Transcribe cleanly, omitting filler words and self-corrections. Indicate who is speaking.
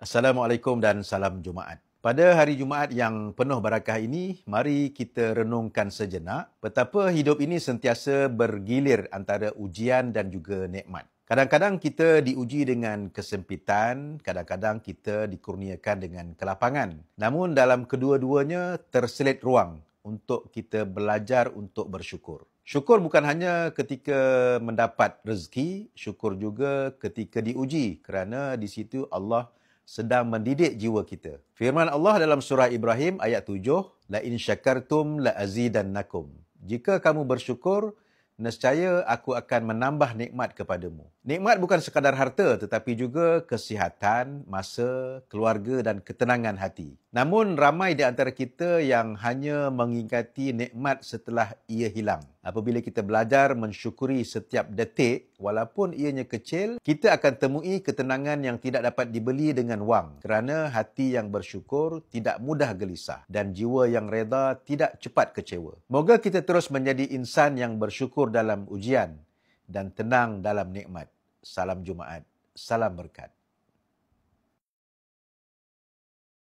Speaker 1: Assalamualaikum dan salam Jumaat. Pada hari Jumaat yang penuh barakah ini, mari kita renungkan sejenak betapa hidup ini sentiasa bergilir antara ujian dan juga nikmat. Kadang-kadang kita diuji dengan kesempitan, kadang-kadang kita dikurniakan dengan kelapangan. Namun dalam kedua-duanya terselit ruang untuk kita belajar untuk bersyukur. Syukur bukan hanya ketika mendapat rezeki, syukur juga ketika diuji kerana di situ Allah sedang mendidik jiwa kita. Firman Allah dalam surah Ibrahim ayat 7, La in syakartum la azidannakum. Jika kamu bersyukur, nescaya aku akan menambah nikmat kepadamu. Nikmat bukan sekadar harta tetapi juga kesihatan, masa, keluarga dan ketenangan hati. Namun ramai di antara kita yang hanya mengingati nikmat setelah ia hilang. Apabila kita belajar mensyukuri setiap detik, walaupun ianya kecil, kita akan temui ketenangan yang tidak dapat dibeli dengan wang. Kerana hati yang bersyukur tidak mudah gelisah dan jiwa yang reda tidak cepat kecewa. Moga kita terus menjadi insan yang bersyukur dalam ujian dan tenang dalam nikmat. Salam Jumaat. Salam berkat.